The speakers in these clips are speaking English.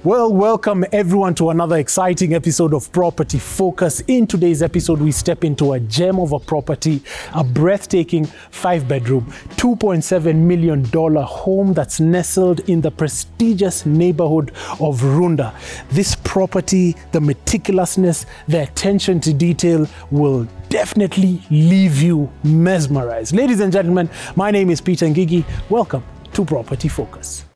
Well, welcome everyone to another exciting episode of Property Focus. In today's episode, we step into a gem of a property, a breathtaking 5-bedroom, $2.7 million home that's nestled in the prestigious neighborhood of Runda. This property, the meticulousness, the attention to detail will definitely leave you mesmerized. Ladies and gentlemen, my name is Peter Ngigi. Welcome to Property Focus.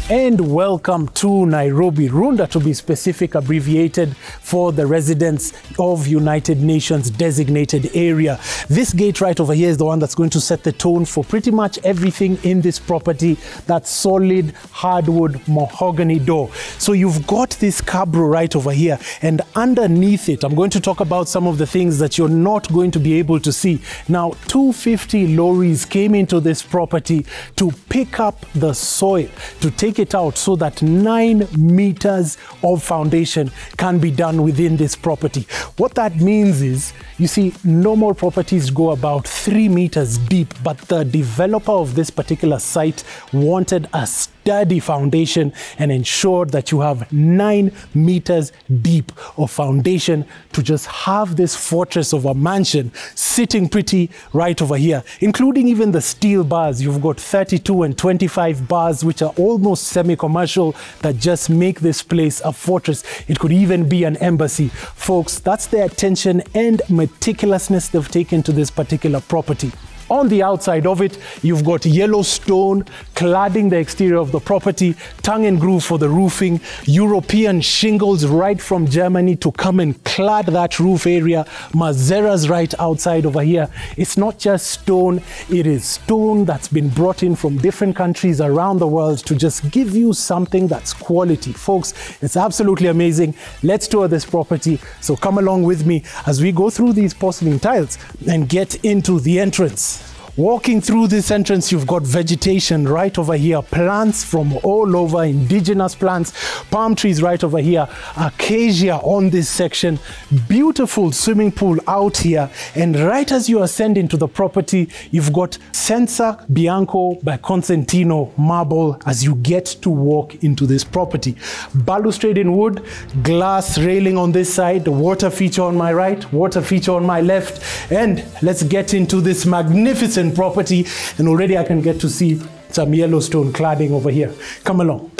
And welcome to Nairobi, Runda to be specific, abbreviated for the residents of United Nations designated area. This gate right over here is the one that's going to set the tone for pretty much everything in this property. That solid hardwood mahogany door. So you've got this cabro right over here, and underneath it, I'm going to talk about some of the things that you're not going to be able to see. Now, 250 lorries came into this property to pick up the soil, to take it out so that 9 meters of foundation can be done within this property. What that means is, you see, normal properties go about 3 meters deep, but the developer of this particular site wanted a sturdy foundation and ensured that you have 9 meters deep of foundation to just have this fortress of a mansion sitting pretty right over here, including even the steel bars. You've got 32 and 25 bars, which are almost semi-commercial, that just make this place a fortress. It could even be an embassy. Folks, that's the attention and meticulousness they've taken to this particular property. On the outside of it, you've got yellow stone cladding the exterior of the property, tongue and groove for the roofing, European shingles right from Germany to come and clad that roof area, Mazeras right outside over here. It's not just stone, it is stone that's been brought in from different countries around the world to just give you something that's quality. Folks, it's absolutely amazing. Let's tour this property. So come along with me as we go through these porcelain tiles and get into the entrance. Walking through this entrance, you've got vegetation right over here, plants from all over, indigenous plants, palm trees right over here, acacia on this section, beautiful swimming pool out here, and right as you ascend into the property, you've got Senza Bianco by Constantino marble as you get to walk into this property. Balustrade in wood, glass railing on this side, water feature on my right, water feature on my left, and let's get into this magnificent property, and already I can get to see some Yellowstone cladding over here. Come along.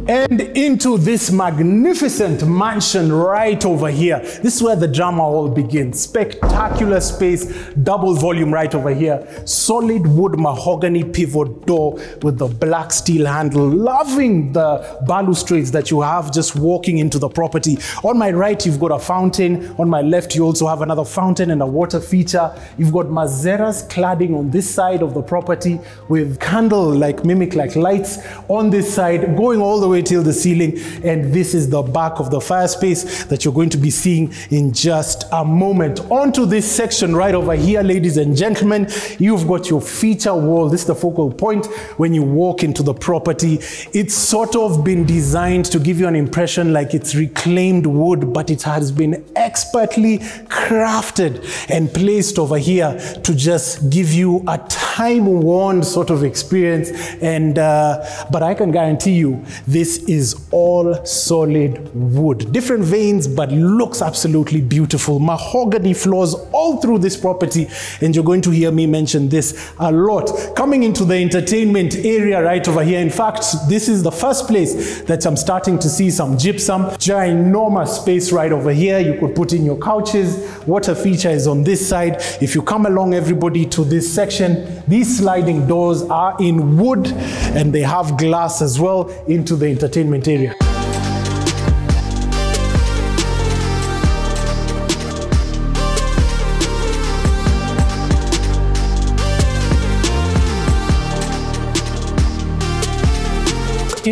And into this magnificent mansion right over here. This is where the drama all begins. Spectacular space, double volume right over here. Solid wood mahogany pivot door with the black steel handle. Loving the balustrades that you have just walking into the property. On my right, you've got a fountain. On my left, you also have another fountain and a water feature. You've got Mazeras cladding on this side of the property with candle-like, mimic-like lights on this side, going all the way till the ceiling. And this is the back of the fire space that you're going to be seeing in just a moment. Onto this section right over here, ladies and gentlemen, you've got your feature wall. This is the focal point when you walk into the property. It's sort of been designed to give you an impression like it's reclaimed wood, but it has been expertly crafted and placed over here to just give you a time-worn sort of experience. And but I can guarantee you this is all solid wood. Different veins, but looks absolutely beautiful. Mahogany floors all through this property, and you're going to hear me mention this a lot. Coming into the entertainment area right over here. In fact, this is the first place that I'm starting to see some gypsum. Ginormous space right over here. You could put in your couches. Water feature is on this side. If you come along, everybody, to this section, these sliding doors are in wood, and they have glass as well into the entertainment area.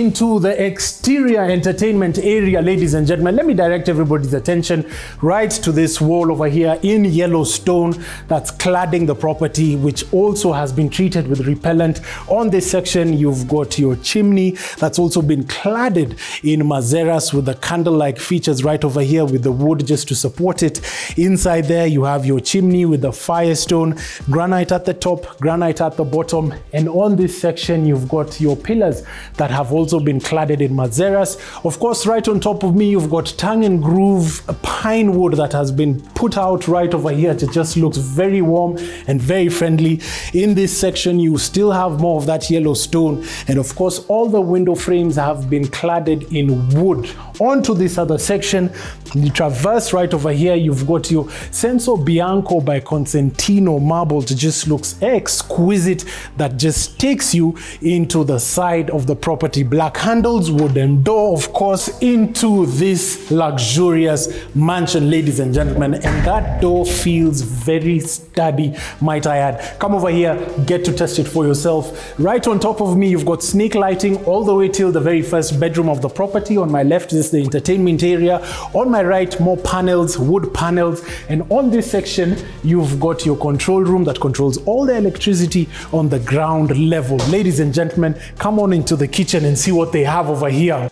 into the exterior entertainment area, ladies and gentlemen, let me direct everybody's attention right to this wall over here in yellow stone that's cladding the property, which also has been treated with repellent. On this section, you've got your chimney that's also been cladded in Mazeras with the candle-like features right over here with the wood just to support it. Inside there, you have your chimney with the firestone, granite at the top, granite at the bottom, and on this section, you've got your pillars that have also been cladded in Mazeras. Of course, right on top of me, you've got tongue and groove pine wood that has been put out right over here. It just looks very warm and very friendly. In this section, you still have more of that yellow stone, and of course, all the window frames have been cladded in wood. Onto this other section, you traverse right over here, you've got your Senso Bianco by Consentino marble. It just looks exquisite. That just takes you into the side of the property. Black handles, wooden door, of course, into this luxurious mansion, ladies and gentlemen. And that door feels very sturdy, might I add. Come over here, get to test it for yourself. Right on top of me, you've got snake lighting all the way till the very first bedroom of the property. On my left is the entertainment area. On my right, more panels, wood panels. And on this section, you've got your control room that controls all the electricity on the ground level. Ladies and gentlemen, come on into the kitchen and see what they have over here.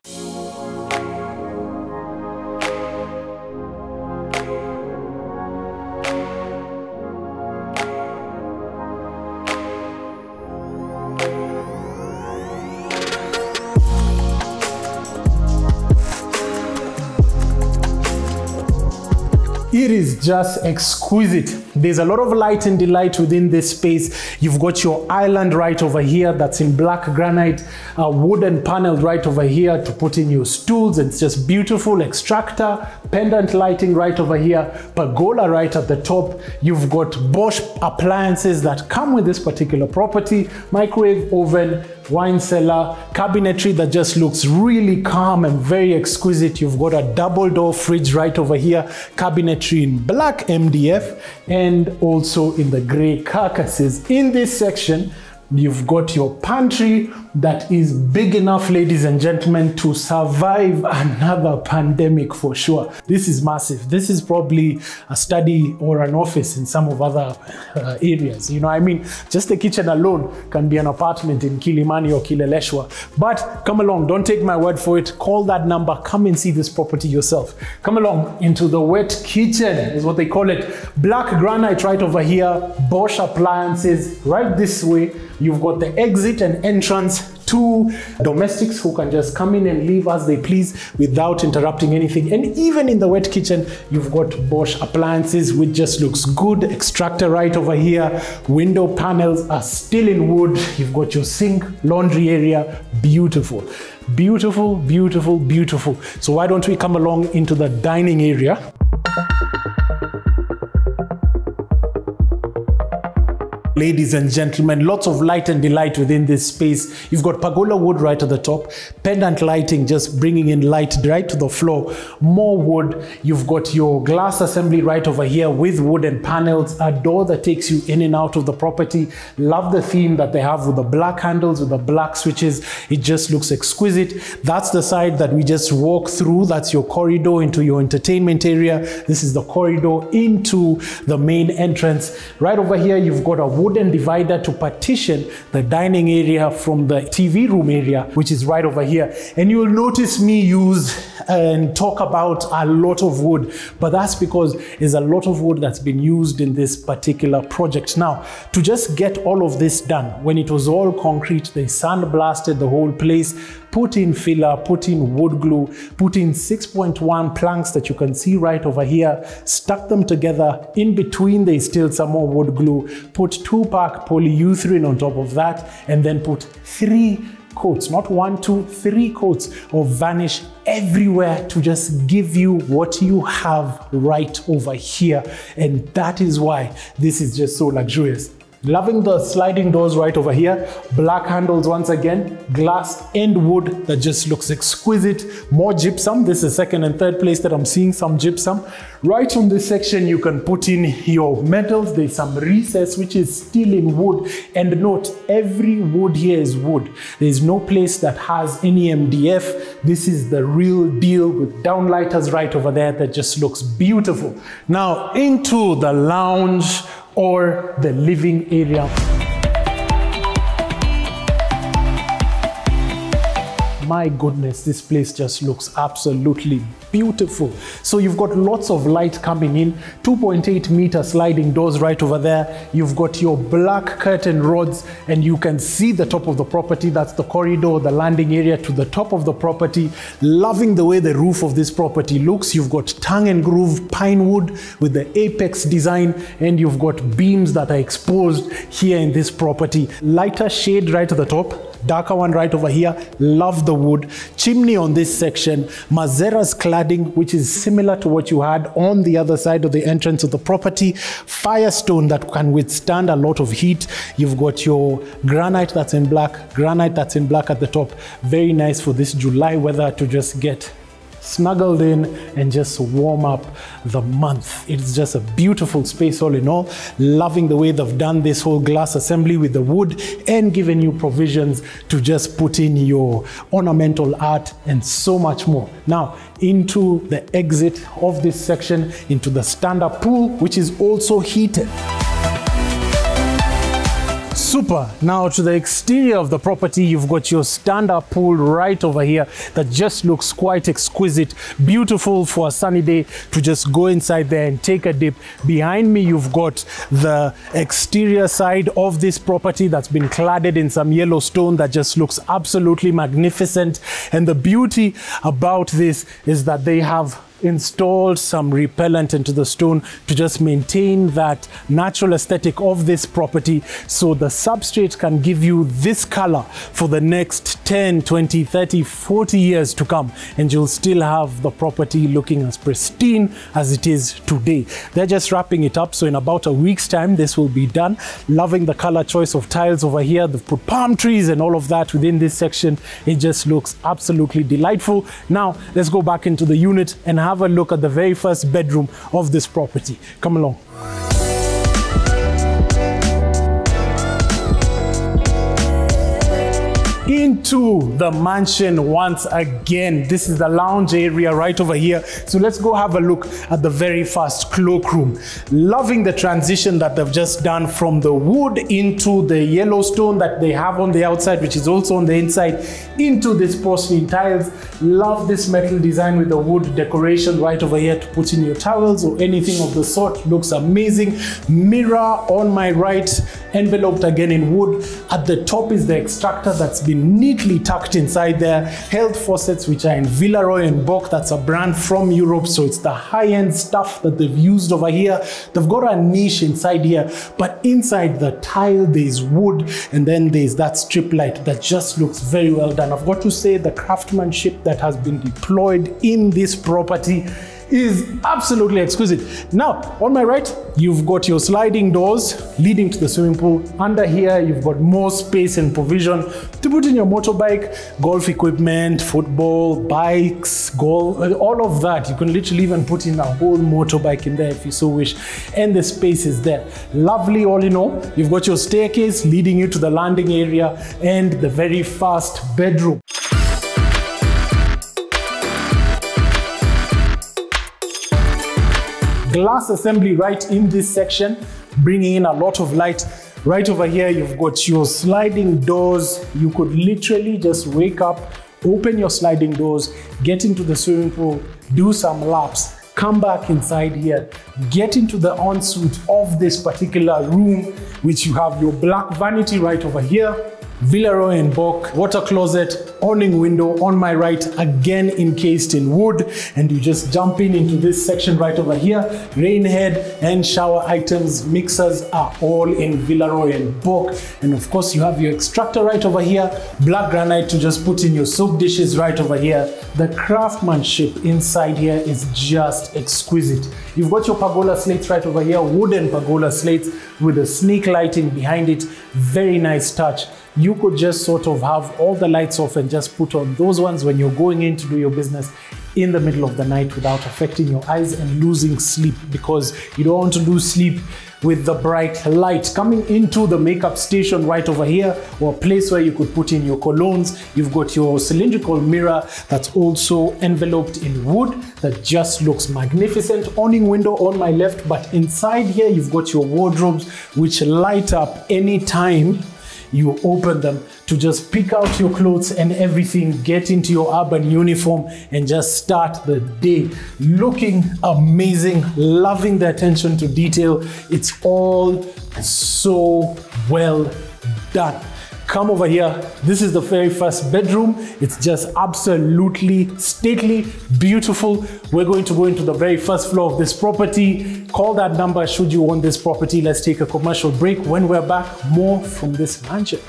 It is just exquisite. There's a lot of light and delight within this space. You've got your island right over here that's in black granite, wooden panel right over here to put in your stools. It's just beautiful. Extractor, pendant lighting right over here, pergola right at the top. You've got Bosch appliances that come with this particular property, microwave, oven, wine cellar, cabinetry that just looks really calm and very exquisite. You've got a double door fridge right over here, cabinetry in black MDF and also in the gray carcasses. In this section, you've got your pantry that is big enough, ladies and gentlemen, to survive another pandemic for sure. This is massive. This is probably a study or an office in some of other areas. You know, I mean, just the kitchen alone can be an apartment in Kilimani or Kileleshwa. But come along, don't take my word for it. Call that number, come and see this property yourself. Come along into the wet kitchen is what they call it. Black granite right over here, Bosch appliances right this way. You've got the exit and entrance to domestics who can just come in and leave as they please without interrupting anything. And even in the wet kitchen, you've got Bosch appliances, which just looks good. Extractor right over here. Window panels are still in wood. You've got your sink, laundry area. Beautiful. Beautiful, beautiful, beautiful. So why don't we come along into the dining area? Ladies and gentlemen, lots of light and delight within this space. You've got pergola wood right at the top, pendant lighting just bringing in light right to the floor, more wood. You've got your glass assembly right over here with wooden panels, a door that takes you in and out of the property. Love the theme that they have with the black handles, with the black switches. It just looks exquisite. That's the side that we just walk through. That's your corridor into your entertainment area. This is the corridor into the main entrance. Right over here, you've got a wooden divider to partition the dining area from the TV room area, which is right over here. And you'll notice me use and talk about a lot of wood, but that's because there's a lot of wood that's been used in this particular project. Now, to just get all of this done, when it was all concrete, they sandblasted the whole place, put in filler, put in wood glue, put in 6.1 planks that you can see right over here, stuck them together. In between, there's still some more wood glue, put 2-pack polyurethane on top of that, and then put 3 coats, not 1, 2, 3 coats of varnish everywhere to just give you what you have right over here. And that is why this is just so luxurious. Loving the sliding doors right over here. Black handles once again, glass and wood that just looks exquisite. More gypsum. This is second and third place that I'm seeing some gypsum. Right on this section, you can put in your metals. There's some recess which is still in wood. And note, every wood here is wood. There's no place that has any MDF. This is the real deal with downlighters right over there that just looks beautiful. Now into the lounge or the living area. My goodness, this place just looks absolutely beautiful. So you've got lots of light coming in, 2.8 meter sliding doors right over there. You've got your black curtain rods and you can see the top of the property. That's the corridor, the landing area to the top of the property. Loving the way the roof of this property looks. You've got tongue and groove pine wood with the apex design, and you've got beams that are exposed here in this property. Lighter shade right at the top, darker one right over here. Love the wood. Chimney on this section. Mazera's cladding, which is similar to what you had on the other side of the entrance of the property. Firestone that can withstand a lot of heat. You've got your granite that's in black, granite that's in black at the top. Very nice for this July weather to just get snuggled in and just warm up the month. It's just a beautiful space all in all. Loving the way they've done this whole glass assembly with the wood and given you provisions to just put in your ornamental art and so much more. Now into the exit of this section, into the stand-up pool, which is also heated. Super. Now to the exterior of the property, you've got your stand-up pool right over here that just looks quite exquisite. Beautiful for a sunny day to just go inside there and take a dip. Behind me, you've got the exterior side of this property that's been cladded in some yellow stone that just looks absolutely magnificent. And the beauty about this is that they have installed some repellent into the stone to just maintain that natural aesthetic of this property, so the substrate can give you this color for the next 10, 20, 30, 40 years to come, and you'll still have the property looking as pristine as it is today. They're just wrapping it up, so in about a week's time this will be done. Loving the color choice of tiles over here. They've put palm trees and all of that within this section. It just looks absolutely delightful. Now let's go back into the unit and have a look at the very first bedroom of this property. Come along. Into the mansion once again. This is the lounge area right over here. So let's go have a look at the very first cloakroom. Loving the transition that they've just done from the wood into the yellow stone that they have on the outside, which is also on the inside, into this porcelain tiles. Love this metal design with the wood decoration right over here to put in your towels or anything of the sort. Looks amazing. Mirror on my right, enveloped again in wood. At the top is the extractor that's been neatly tucked inside there. Health faucets, which are in Villeroy and Bock. That's a brand from Europe, so it's the high-end stuff that they've used over here. They've got a niche inside here, but inside the tile there's wood, and then there's that strip light that just looks very well done. I've got to say the craftsmanship that has been deployed in this property is absolutely exquisite. Now, on my right, you've got your sliding doors leading to the swimming pool. Under here, you've got more space and provision to put in your motorbike, golf equipment, football, bikes, golf, all of that. You can literally even put in a whole motorbike in there if you so wish. And the space is there. Lovely all in all. You've got your staircase leading you to the landing area and the very first bedroom. Glass assembly right in this section, bringing in a lot of light. Right over here, you've got your sliding doors. You could literally just wake up, open your sliding doors, get into the swimming pool, do some laps, come back inside here, get into the ensuite of this particular room, which you have your black vanity right over here. Villeroy and Bock, water closet, awning window on my right, again encased in wood. And you just jump into this section right over here. Rain head and shower items, mixers are all in Villeroy and Bock. And of course you have your extractor right over here, black granite to just put in your soap dishes right over here. The craftsmanship inside here is just exquisite. You've got your pergola slates right over here, wooden pergola slates with a snake lighting behind it. Very nice touch. You could just sort of have all the lights off and just put on those ones when you're going in to do your business in the middle of the night without affecting your eyes and losing sleep, because you don't want to lose sleep with the bright light. Coming into the makeup station right over here, or a place where you could put in your colognes. You've got your cylindrical mirror that's also enveloped in wood that just looks magnificent. Awning window on my left, but inside here you've got your wardrobes which light up anytime you open them to just pick out your clothes and everything, get into your urban uniform and just start the day looking amazing, loving the attention to detail. It's all so well done. Come over here. This is the very first bedroom. It's just absolutely stately, beautiful. We're going to go into the very first floor of this property. Call that number should you want this property. Let's take a commercial break. When we're back, more from this mansion.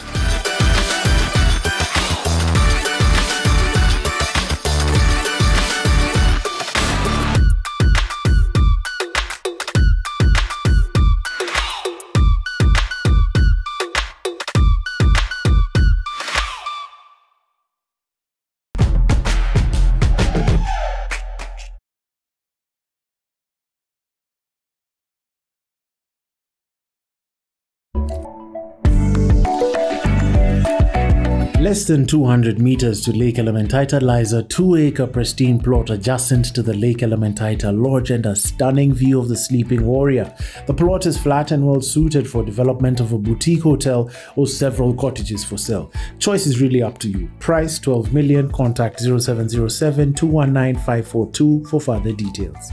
Less than 200 meters to Lake Elementaita lies a 2-acre pristine plot adjacent to the Lake Elementaita Lodge and a stunning view of the Sleeping Warrior. The plot is flat and well suited for development of a boutique hotel or several cottages for sale. Choice is really up to you. Price 12 million. Contact 0707 219 542 for further details.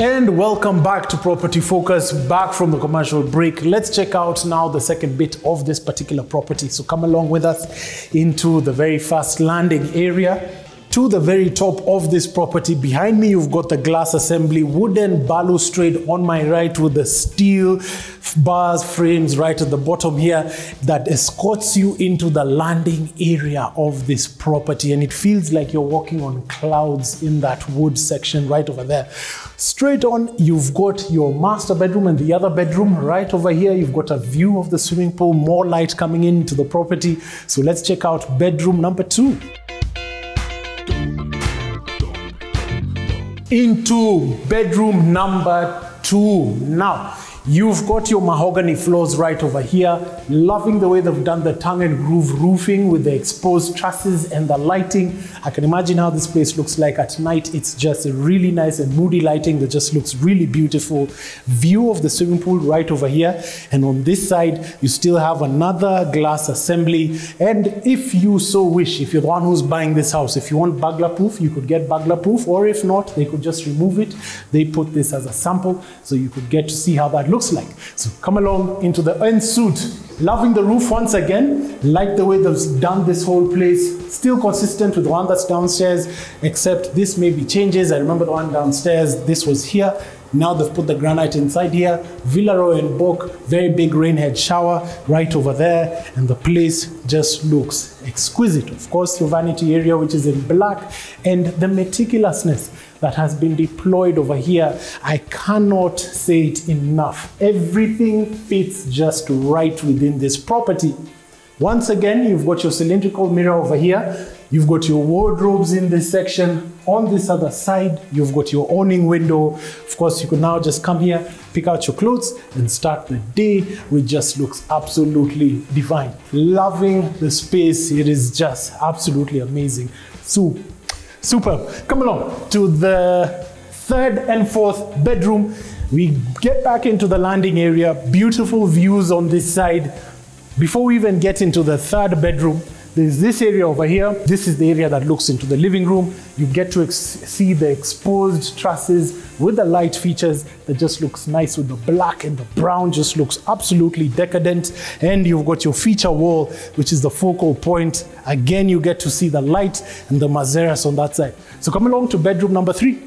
And welcome back to Property Focus, back from the commercial break. Let's check out now the second bit of this particular property. So come along with us into the very first landing area. To the very top of this property, behind me you've got the glass assembly, wooden balustrade on my right with the steel bars frames right at the bottom here that escorts you into the landing area of this property, and it feels like you're walking on clouds in that wood section right over there. Straight on, you've got your master bedroom, and the other bedroom right over here you've got a view of the swimming pool, more light coming into the property. So let's check out bedroom number 2. Into bedroom number 2 now. You've got your mahogany floors right over here. Loving the way they've done the tongue and groove roofing with the exposed trusses and the lighting. I can imagine how this place looks like at night. It's just a really nice and moody lighting that just looks really beautiful. View of the swimming pool right over here. And on this side, you still have another glass assembly. And if you so wish, if you're the one who's buying this house, if you want burglar proof, you could get burglar proof, or if not, they could just remove it. They put this as a sample so you could get to see how that looks like. So come along into the ensuite. Loving the roof once again. Like the way they've done this whole place. Still consistent with the one that's downstairs, except this maybe changes. I remember the one downstairs, this was here. Now they've put the granite inside here. Villeroy and Bock, very big rain head shower right over there, and the place just looks exquisite. Of course, your vanity area, which is in black, and the meticulousness that has been deployed over here, I cannot say it enough. Everything fits just right within this property. Once again, you've got your cylindrical mirror over here. You've got your wardrobes in this section. On this other side, you've got your awning window. Of course, you could now just come here, pick out your clothes and start the day, which just looks absolutely divine. Loving the space. It is just absolutely amazing. So, superb. Come along to the third and fourth bedroom. We get back into the landing area, beautiful views on this side. Before we even get into the third bedroom, there's this area over here. This is the area that looks into the living room. You get to see the exposed trusses with the light features that just looks nice with the black, and the brown just looks absolutely decadent. And you've got your feature wall, which is the focal point. Again, you get to see the light and the mazeras on that side. So come along to bedroom number 3.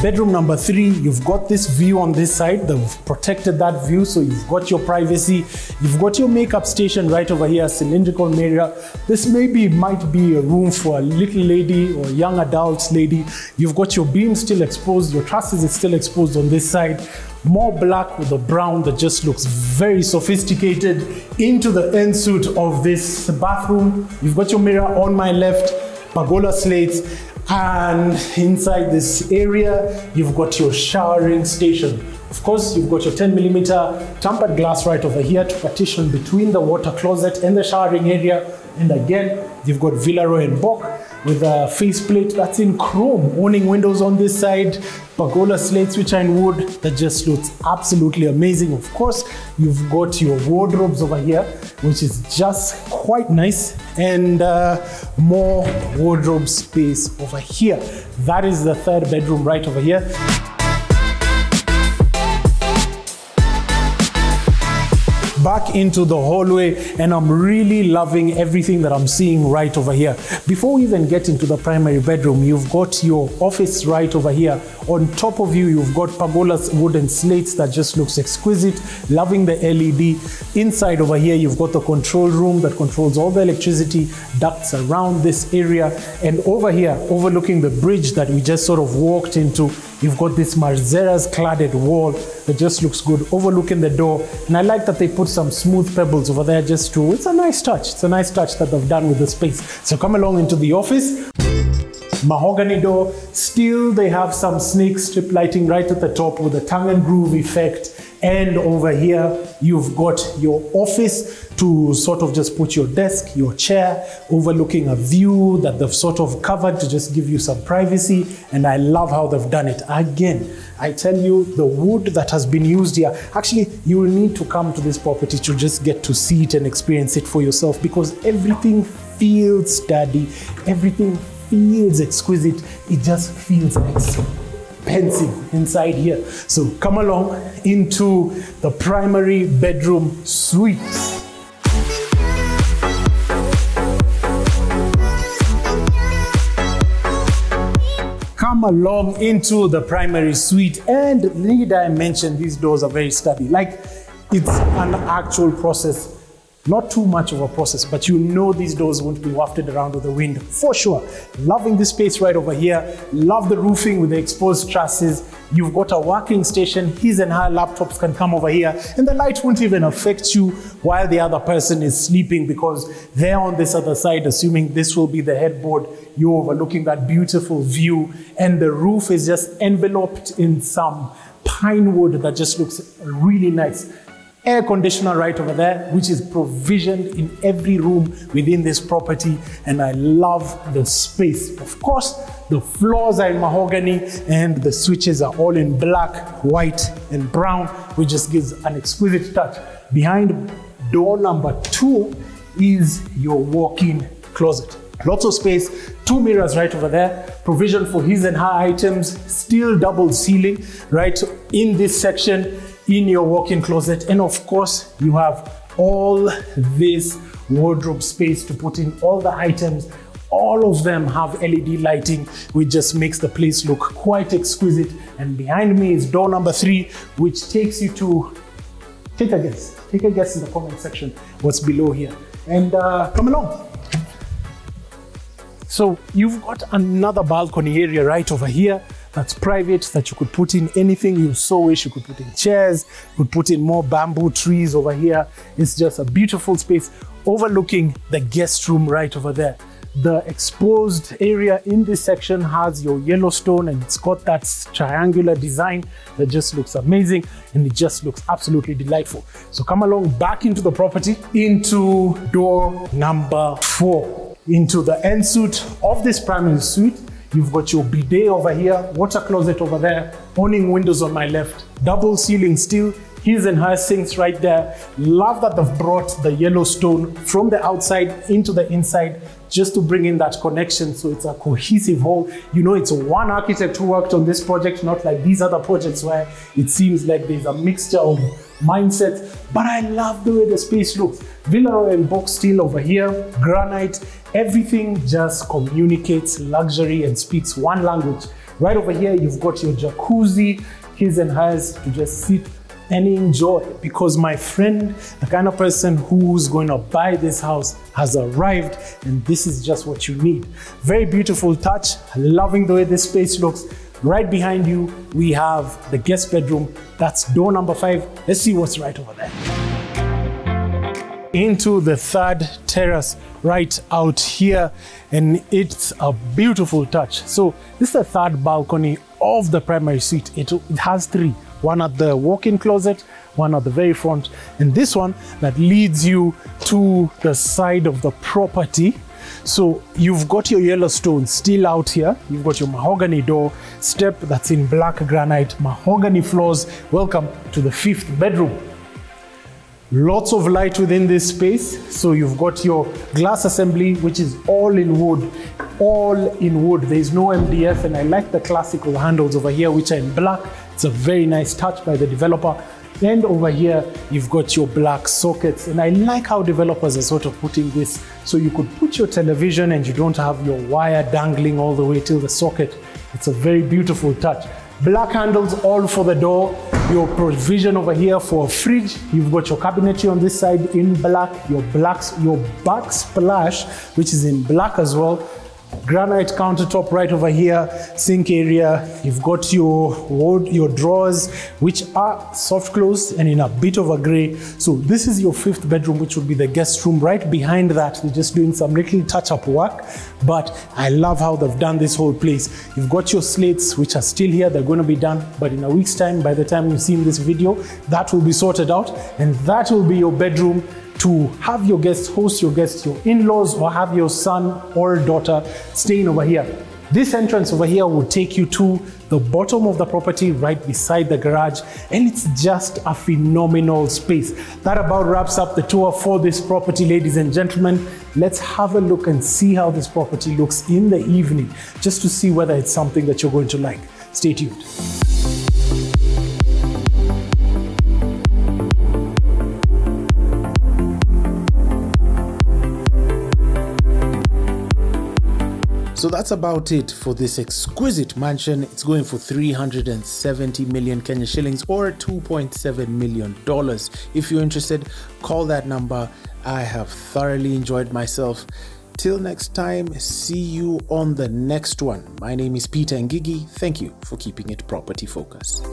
Bedroom number 3, you've got this view on this side. They've protected that view, so you've got your privacy. You've got your makeup station right over here, cylindrical mirror. This might be a room for a little lady or a young adult lady. You've got your beam still exposed, your trusses is still exposed on this side. More black with the brown that just looks very sophisticated. Into the ensuite of this bathroom, you've got your mirror on my left, pergola slates. And inside this area, you've got your showering station. Of course, you've got your 10mm tempered glass right over here to partition between the water closet and the showering area. And again, you've got Villeroy and Bock with a faceplate that's in chrome, awning windows on this side, pergola slates which are in wood. That just looks absolutely amazing. Of course, you've got your wardrobes over here, which is just quite nice, and more wardrobe space over here. That is the third bedroom right over here. Back into the hallway, and I'm really loving everything that I'm seeing right over here. Before we even get into the primary bedroom, you've got your office right over here. On top of you, you've got pergolas, wooden slates that just looks exquisite. Loving the LED. Inside over here, you've got the control room that controls all the electricity ducts around this area. And over here, overlooking the bridge that we just sort of walked into, you've got this Marzeras cladded wall that just looks good, overlooking the door. And I like that they put some smooth pebbles over there just to, it's a nice touch. It's a nice touch that they've done with the space. So come along into the office. Mahogany door. Still, they have some snake strip lighting right at the top with a tongue and groove effect. And over here, you've got your office to sort of just put your desk, your chair, overlooking a view that they've sort of covered to just give you some privacy. And I love how they've done it. Again, I tell you, the wood that has been used here, actually, you will need to come to this property to just get to see it and experience it for yourself, because everything feels sturdy, everything feels exquisite, it just feels expensive inside here. So come along into the primary bedroom suite. Come along into the primary suite, and need I mention, these doors are very sturdy. Like, it's an actual process. Not too much of a process, but you know these doors won't be wafted around with the wind for sure. Loving this space right over here. Love the roofing with the exposed trusses. You've got a working station. His and her laptops can come over here, and the light won't even affect you while the other person is sleeping, because they're on this other side, assuming this will be the headboard. You're overlooking that beautiful view, and the roof is just enveloped in some pine wood that just looks really nice. Air conditioner right over there, which is provisioned in every room within this property, and I love the space. Of course, the floors are in mahogany and the switches are all in black, white, and brown, which just gives an exquisite touch. Behind door number 2 is your walk-in closet. Lots of space, 2 mirrors right over there, provision for his and her items, still double ceiling right in this section, in your walk-in closet. And of course, you have all this wardrobe space to put in all the items. All of them have LED lighting, which just makes the place look quite exquisite. And behind me is door number 3, which takes you to, take a guess in the comment section what's below here, and come along. So you've got another balcony area right over here that's private, that you could put in anything you so wish. You could put in chairs, you could put in more bamboo trees over here. It's just a beautiful space overlooking the guest room right over there. The exposed area in this section has your Yellowstone, and it's got that triangular design that just looks amazing, and it just looks absolutely delightful. So come along back into the property, into door number 4. into the ensuite of this primary suite. You've got your bidet over here, water closet over there, awning windows on my left, double ceiling steel, his and her sinks right there. Love that they've brought the yellow stone from the outside into the inside just to bring in that connection, so it's a cohesive whole. You know, it's one architect who worked on this project, not like these other projects where it seems like there's a mixture of mindsets. But I love the way the space looks. Villaroy box steel over here, granite, everything just communicates luxury and speaks one language. Right over here, you've got your jacuzzi, his and hers, to just sit and enjoy, because my friend, the kind of person who's going to buy this house, has arrived, and this is just what you need. Very beautiful touch. Loving the way this space looks. Right behind you, we have the guest bedroom. That's door number 5. Let's see what's right over there. Into the third terrace right out here, and it's a beautiful touch. So this is the third balcony of the primary suite. It has 3. One at the walk-in closet, one at the very front, and this one that leads you to the side of the property. So you've got your yellow stone still out here. You've got your mahogany door step that's in black granite, mahogany floors. Welcome to the 5th bedroom. Lots of light within this space. So you've got your glass assembly, which is all in wood. All in wood. There's no MDF, and I like the classical handles over here, which are in black. It's a very nice touch by the developer. And over here, you've got your black sockets. And I like how developers are sort of putting this so you could put your television and you don't have your wire dangling all the way till the socket. It's a very beautiful touch. Black handles all for the door. Your provision over here for a fridge. You've got your cabinetry on this side in black. Your backsplash, which is in black as well. Granite countertop right over here, sink area. You've got your drawers, which are soft closed and in a bit of a gray. So this is your 5th bedroom, which would be the guest room. Right behind that, they're just doing some little touch-up work, but I love how they've done this whole place. You've got your slates, which are still here. They're going to be done, but in a week's time, by the time you've seen this video, that will be sorted out, and that will be your bedroom to have your guests, host your guests, your in-laws, or have your son or daughter staying over here. This entrance over here will take you to the bottom of the property right beside the garage, and it's just a phenomenal space. That about wraps up the tour for this property, ladies and gentlemen. Let's have a look and see how this property looks in the evening, just to see whether it's something that you're going to like. Stay tuned. So that's about it for this exquisite mansion. It's going for 370 million Kenya shillings or $2.7 million. If you're interested, call that number. I have thoroughly enjoyed myself. Till next time, see you on the next one. My name is Peter Ngigi. Thank you for keeping it property focused.